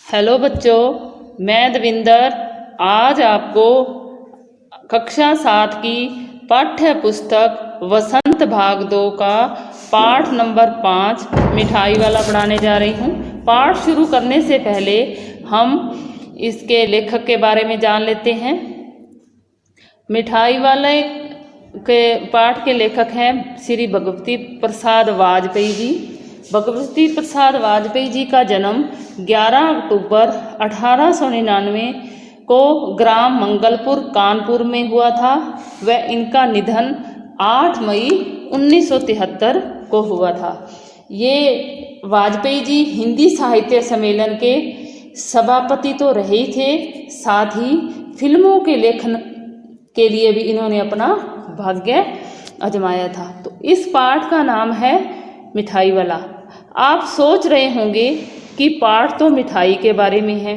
Hello बच्चों, मैं देविंदर आज आपको कक्षा 7 की पाठ्य पुस्तक वसंत भाग 2 का पाठ नंबर 5 मिठाई वाला पढ़ाने जा रही हूँ। पाठ शुरू करने से पहले हम इसके लेखक के बारे में जान लेते हैं। मिठाई वाले के पाठ के लेखक हैं श्री भगवती प्रसाद वाजपेयी जी। भगवती प्रसाद वाजपेयी जी का जन्म 11 अक्टूबर 1899 को ग्राम मंगलपुर कानपुर में हुआ था। वह इनका निधन 8 मई 1973 को हुआ था। ये वाजपेयी जी हिंदी साहित्य सम्मेलन के सभापति तो रहे ही थे, साथ ही फिल्मों के लेखन के लिए भी इन्होंने अपना भाग्य आजमाया था। तो इस पाठ का नाम है मिठाई वाला। आप सोच रहे होंगे कि पाठ तो मिठाई के बारे में है,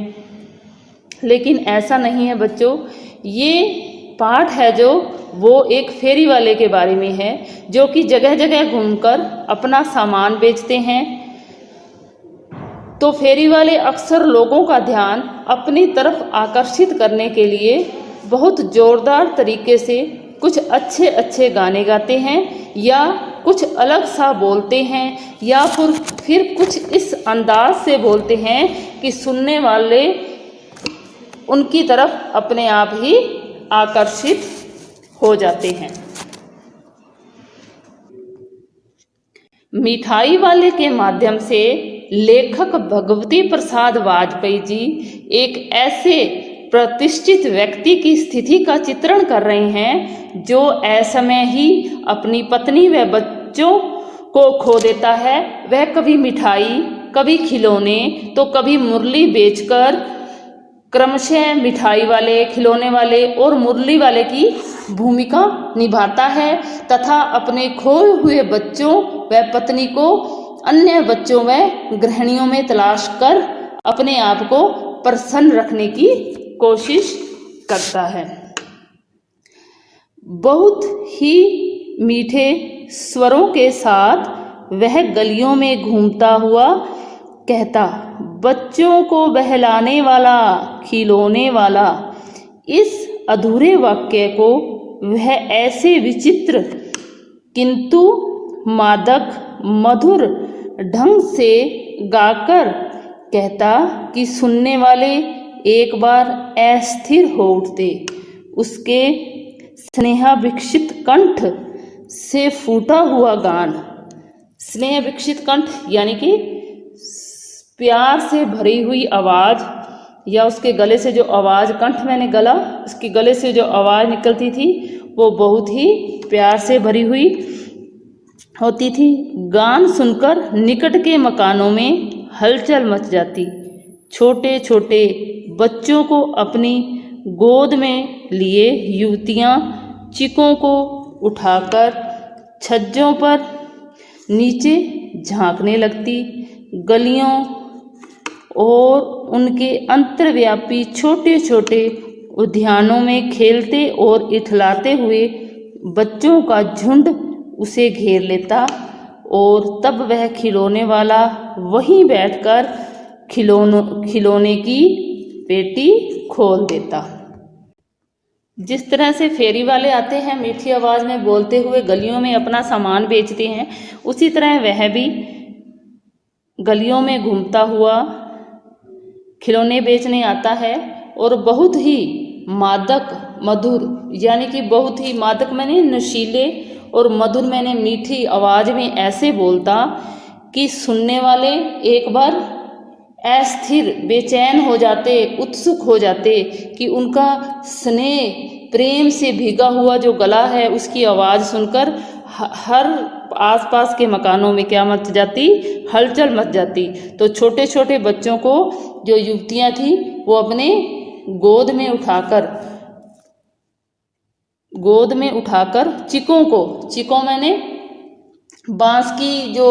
लेकिन ऐसा नहीं है बच्चों। ये पाठ है जो वो एक फेरी वाले के बारे में है, जो कि जगह जगह घूमकर अपना सामान बेचते हैं। तो फेरी वाले अक्सर लोगों का ध्यान अपनी तरफ आकर्षित करने के लिए बहुत जोरदार तरीके से कुछ अच्छे अच्छे गाने गाते हैं, या कुछ अलग सा बोलते हैं, या फिर कुछ इस अंदाज से बोलते हैं कि सुनने वाले उनकी तरफ अपने आप ही आकर्षित हो जाते हैं। मिठाई वाले के माध्यम से लेखक भगवती प्रसाद वाजपेयी जी एक ऐसे प्रतिष्ठित व्यक्ति की स्थिति का चित्रण कर रहे हैं जो असमय ही अपनी पत्नी व बच्चों को खो देता है। वह कभी मिठाई, कभी खिलौने, तो कभी मुरली बेचकर क्रमशः मिठाई वाले, खिलौने वाले और मुरली वाले की भूमिका निभाता है, तथा अपने खोए हुए बच्चों व पत्नी को अन्य बच्चों व गृहिणियों में तलाश कर अपने आप को प्रसन्न रखने की कोशिश करता है। बहुत ही मीठे स्वरों के साथ वह गलियों में घूमता हुआ कहता, बच्चों को बहलाने वाला, खिलौने वाला। इस अधूरे वाक्य को वह ऐसे विचित्र किंतु मादक मधुर ढंग से गाकर कहता कि सुनने वाले एक बार अस्थिर हो उठते। उसके स्नेह विकसित कंठ से फूटा हुआ गान, स्नेह विकसित कंठ यानी कि प्यार से भरी हुई आवाज, या उसके गले से जो आवाज, कंठ मैंने गला, उसके गले से जो आवाज निकलती थी वो बहुत ही प्यार से भरी हुई होती थी। गान सुनकर निकट के मकानों में हलचल मच जाती। छोटे छोटे बच्चों को अपनी गोद में लिए युवतियां चिकों को उठाकर छज्जों पर नीचे झांकने लगती। गलियों और उनके अंतर्व्यापी छोटे छोटे उद्यानों में खेलते और इठलाते हुए बच्चों का झुंड उसे घेर लेता, और तब वह खिलौने वाला वहीं बैठकर खिलौने की पेटी खोल देता। जिस तरह से फेरी वाले आते हैं मीठी आवाज में बोलते हुए गलियों में अपना सामान बेचते हैं, उसी तरह वह भी गलियों में घूमता हुआ खिलौने बेचने आता है, और बहुत ही मादक मधुर, यानी कि बहुत ही मादक मैंने नशीले और मधुर मैंने मीठी आवाज में ऐसे बोलता कि सुनने वाले एक बार अस्थिर, बेचैन हो जाते, उत्सुक हो जाते कि उनका स्नेह प्रेम से भीगा हुआ जो गला है उसकी आवाज़ सुनकर हर आसपास के मकानों में क्या मच जाती, हलचल मच जाती। तो छोटे छोटे बच्चों को जो युवतियां थी वो अपने गोद में उठाकर चिकों मैंने बांस की जो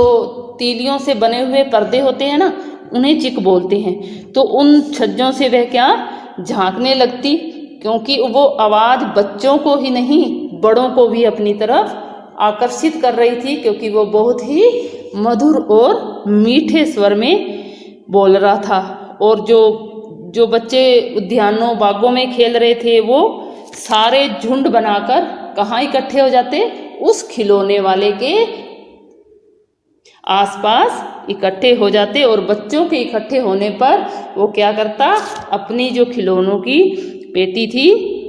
तीलियों से बने हुए पर्दे होते हैं ना, उन्हें चिक बोलते हैं। तो उन छज्जों से वह क्या झांकने लगती, क्योंकि वो आवाज बच्चों को ही नहीं बड़ों को भी अपनी तरफ आकर्षित कर रही थी, क्योंकि वो बहुत ही मधुर और मीठे स्वर में बोल रहा था। और जो बच्चे उद्यानों बागों में खेल रहे थे वो सारे झुंड बनाकर कहाँ इकट्ठे हो जाते, उस खिलौने वाले के आसपास इकट्ठे हो जाते। और बच्चों के इकट्ठे होने पर वो क्या करता, अपनी जो खिलौनों की पेटी थी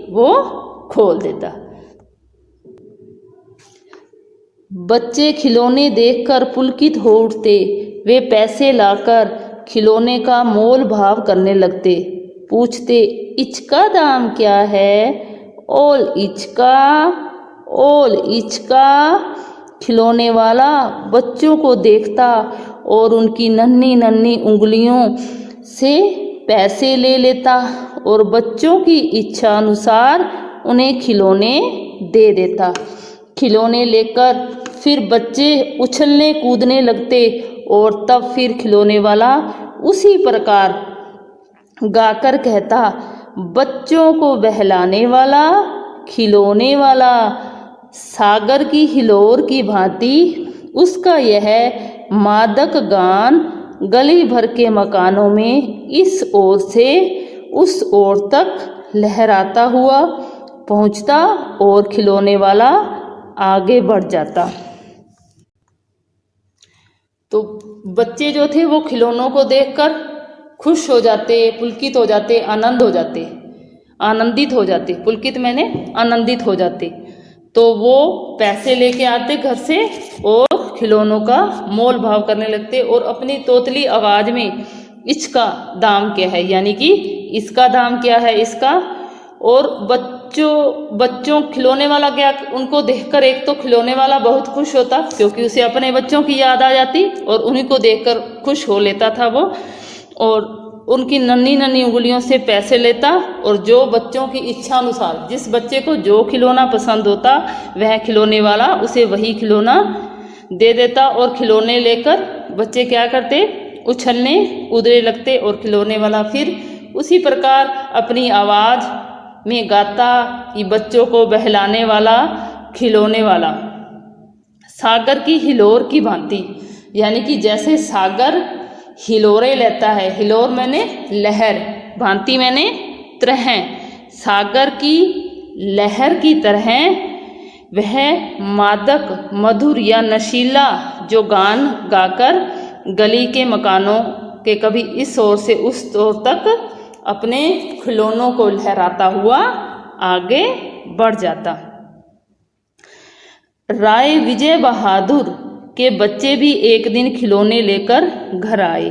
वो खोल देता। बच्चे खिलौने देखकर पुलकित हो उठते। वे पैसे लाकर खिलौने का मोल भाव करने लगते। पूछते, इचका दाम क्या है? ओल इचका, ओल इचका। खिलौने वाला बच्चों को देखता और उनकी नन्ही नन्ही उंगलियों से पैसे ले लेता और बच्चों की इच्छा अनुसार उन्हें खिलौने दे देता। खिलौने लेकर फिर बच्चे उछलने कूदने लगते और तब फिर खिलौने वाला उसी प्रकार गाकर कहता, बच्चों को बहलाने वाला खिलौने वाला, सागर की हिलोर की भांति उसका यह मादक गान गली भर के मकानों में इस ओर से उस ओर तक लहराता हुआ पहुंचता और खिलौने वाला आगे बढ़ जाता। तो बच्चे जो थे वो खिलौनों को देखकर खुश हो जाते, पुलकित हो जाते, आनंद हो जाते, आनंदित हो जाते। पुलकित मैंने आनंदित हो जाते। तो वो पैसे लेके आते घर से और खिलौनों का मोल भाव करने लगते और अपनी तोतली आवाज में इसका दाम क्या है, यानी कि इसका दाम क्या है, इसका। और बच्चों खिलौने वाला क्या, उनको देखकर एक तो खिलौने वाला बहुत खुश होता क्योंकि उसे अपने बच्चों की याद आ जाती और उन्हीं को देखकर खुश हो लेता था वो, और उनकी नन्ही नन्ही उंगलियों से पैसे लेता और जो बच्चों की इच्छा अनुसार जिस बच्चे को जो खिलौना पसंद होता वह खिलौने वाला उसे वही खिलौना दे देता। और खिलौने लेकर बच्चे क्या करते, उछलने कूदने लगते और खिलौने वाला फिर उसी प्रकार अपनी आवाज में गाता कि बच्चों को बहलाने वाला खिलौने वाला, सागर की हिलोर की भांति, यानी कि जैसे सागर हिलोरे लेता है, हिलोर मैंने लहर, भांति मैंने तरह, सागर की लहर की तरह वह मादक मधुर या नशीला जो गान गाकर गली के मकानों के कभी इस ओर से उस ओर तक अपने खिलौनों को लहराता हुआ आगे बढ़ जाता। राय विजय बहादुर के बच्चे भी एक दिन खिलौने लेकर घर आए।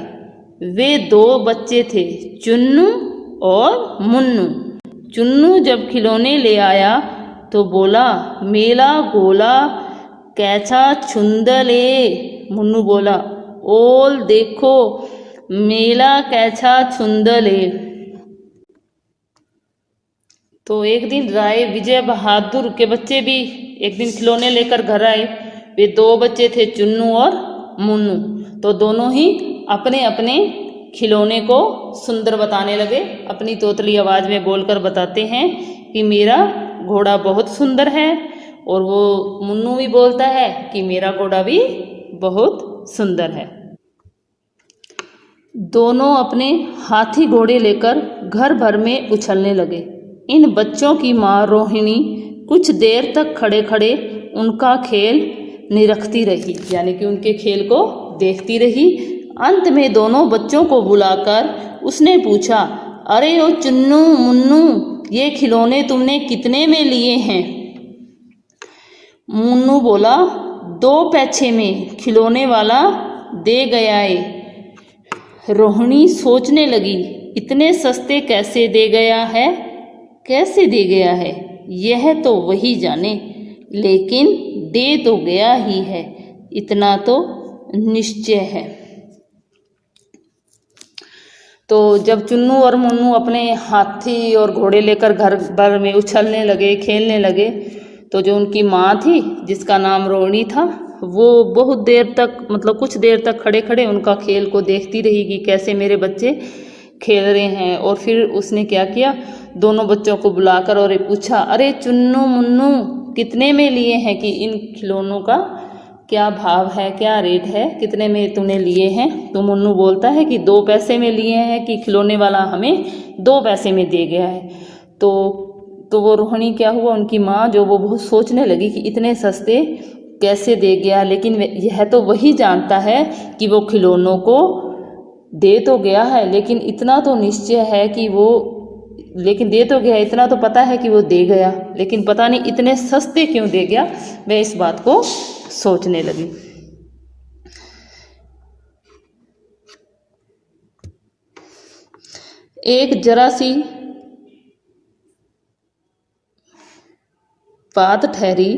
वे दो बच्चे थे, चुन्नू और मुन्नू। चुन्नू जब खिलौने ले आया तो बोला, मेला गोला कैसा छुंदले। मुन्नू बोला, ओल देखो मेला कैसा छुंदले। तो एक दिन राय विजय बहादुर के बच्चे भी एक दिन खिलौने लेकर घर आए। वे दो बच्चे थे, चुन्नू और मुन्नू। तो दोनों ही अपने अपने खिलौने को सुंदर बताने लगे। अपनी तोतली आवाज में बोलकर बताते हैं कि मेरा घोड़ा बहुत सुंदर है, और वो मुन्नू भी बोलता है कि मेरा घोड़ा भी बहुत सुंदर है। दोनों अपने हाथी घोड़े लेकर घर भर में उछलने लगे। इन बच्चों की माँ रोहिणी कुछ देर तक खड़े खड़े उनका खेल निरखती रही, यानी कि उनके खेल को देखती रही। अंत में दोनों बच्चों को बुलाकर उसने पूछा, अरे ओ चुन्नू मुन्नू, ये खिलौने तुमने कितने में लिए हैं? मुन्नू बोला, 2 पैसे में खिलौने वाला दे गया है। रोहिणी सोचने लगी, इतने सस्ते कैसे दे गया है, कैसे दे गया है, यह तो वही जाने, लेकिन दे तो गया ही है, इतना तो निश्चय है। तो जब चुन्नू और मुन्नू अपने हाथी और घोड़े लेकर घर भर में उछलने लगे, खेलने लगे, तो जो उनकी माँ थी जिसका नाम रोहिणी था, वो बहुत देर तक, मतलब कुछ देर तक खड़े खड़े उनका खेल को देखती रही कि कैसे मेरे बच्चे खेल रहे हैं। और फिर उसने क्या किया, दोनों बच्चों को बुलाकर और पूछा, अरे चुन्नू मुन्नू, कितने में लिए हैं कि इन खिलौनों का क्या भाव है, क्या रेट है, कितने में तूने लिए हैं। तो मुन्नू बोलता है कि 2 पैसे में लिए हैं, कि खिलौने वाला हमें 2 पैसे में दे गया है। तो वो रोहिणी क्या हुआ, उनकी माँ जो वो बहुत सोचने लगी कि इतने सस्ते कैसे दे गया, लेकिन यह तो वही जानता है कि वो खिलौनों को दे तो गया है, लेकिन इतना तो निश्चय है कि दे तो गया, इतना तो पता है कि वो दे गया, लेकिन पता नहीं इतने सस्ते क्यों दे गया। वह इस बात को सोचने लगी। एक जरा सी बात ठहरी,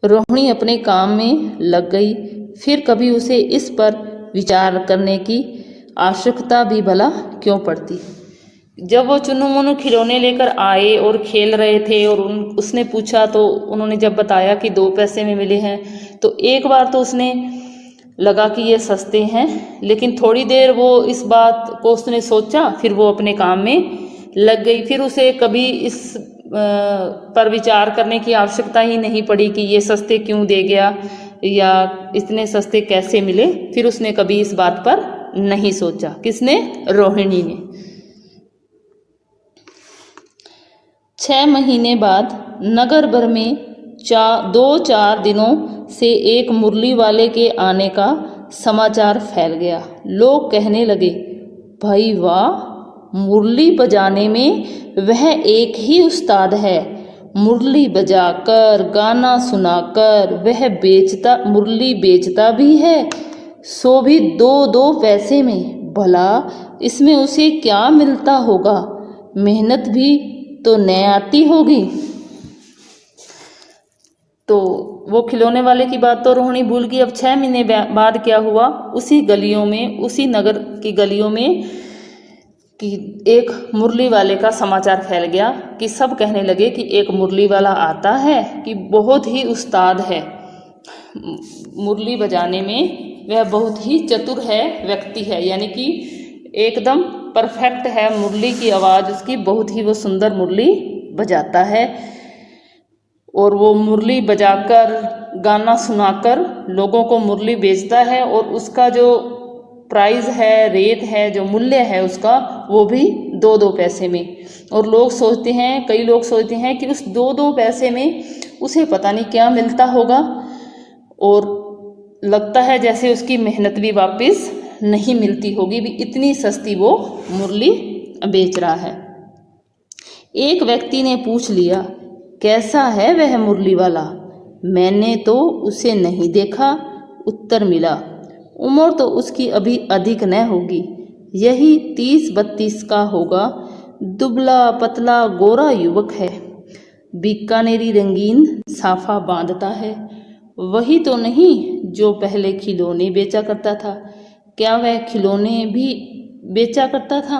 रोहिणी अपने काम में लग गई। फिर कभी उसे इस पर विचार करने की आवश्यकता भी भला क्यों पड़ती। जब वो चुन्नू मुन्नू खिलौने लेकर आए और खेल रहे थे और उसने पूछा, तो उन्होंने जब बताया कि 2 पैसे में मिले हैं, तो एक बार तो उसने लगा कि ये सस्ते हैं, लेकिन थोड़ी देर वो इस बात को उसने सोचा, फिर वो अपने काम में लग गई। फिर उसे कभी इस पर विचार करने की आवश्यकता ही नहीं पड़ी कि ये सस्ते क्यों दे गया या इतने सस्ते कैसे मिले। फिर उसने कभी इस बात पर नहीं सोचा। किसने? रोहिणी ने। 6 महीने बाद नगर भर में 2-4 दिनों से एक मुरली वाले के आने का समाचार फैल गया। लोग कहने लगे, भाई वाह, मुरली बजाने में वह एक ही उस्ताद है। मुरली बजाकर, गाना सुनाकर वह मुरली बेचता भी है, सो भी 2-2 पैसे में। भला इसमें उसे क्या मिलता होगा? मेहनत भी तो न आती होगी। तो वो खिलौने वाले की बात तो रोहिणी भूल गई। अब 6 महीने बाद क्या हुआ, उसी गलियों में, उसी नगर की गलियों में कि एक मुरली वाले का समाचार फैल गया कि सब कहने लगे कि एक मुरली वाला आता है कि बहुत ही उस्ताद है मुरली बजाने में, वह बहुत ही चतुर है व्यक्ति है, यानी कि एकदम परफेक्ट है मुरली की आवाज़ उसकी, बहुत ही वो सुंदर मुरली बजाता है। और वो मुरली बजाकर, गाना सुनाकर लोगों को मुरली बेचता है, और उसका जो प्राइस है, रेट है, जो मूल्य है उसका, वो भी 2-2 पैसे में। और लोग सोचते हैं, कई लोग सोचते हैं कि उस 2-2 पैसे में उसे पता नहीं क्या मिलता होगा, और लगता है जैसे उसकी मेहनत भी वापस नहीं मिलती होगी, भी इतनी सस्ती वो मुरली बेच रहा है। एक व्यक्ति ने पूछ लिया, कैसा है वह मुरली वाला? मैंने तो उसे नहीं देखा, उत्तर मिला। उम्र तो उसकी अभी अधिक न होगी, यही 30-32 का होगा। दुबला पतला गोरा युवक है, बीकानेरी रंगीन साफा बांधता है। वही तो नहीं जो पहले खिलौने बेचा करता था? क्या वह खिलौने भी बेचा करता था?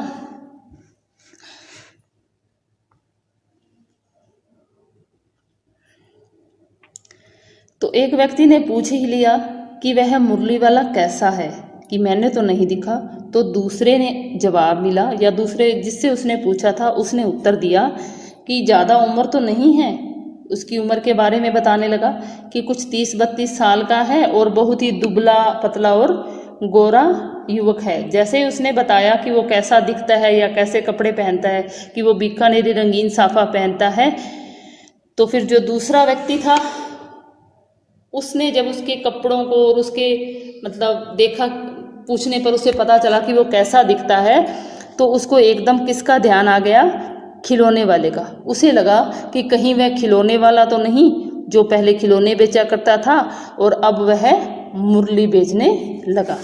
तो एक व्यक्ति ने पूछ ही लिया कि वह मुरली वाला कैसा है, कि मैंने तो नहीं दिखा। तो दूसरे ने जवाब मिला, या दूसरे जिससे उसने पूछा था उसने उत्तर दिया कि ज़्यादा उम्र तो नहीं है। उसकी उम्र के बारे में बताने लगा कि कुछ 30-32 साल का है और बहुत ही दुबला पतला और गोरा युवक है। जैसे ही उसने बताया कि वो कैसा दिखता है या कैसे कपड़े पहनता है, कि वो बीकानेरी रंगीन साफा पहनता है, तो फिर जो दूसरा व्यक्ति था उसने जब उसके कपड़ों को और उसके मतलब देखा, पूछने पर उसे पता चला कि वो कैसा दिखता है, तो उसको एकदम किसका ध्यान आ गया? खिलौने वाले का। उसे लगा कि कहीं वह खिलौने वाला तो नहीं जो पहले खिलौने बेचा करता था और अब वह मुरली बेचने लगा।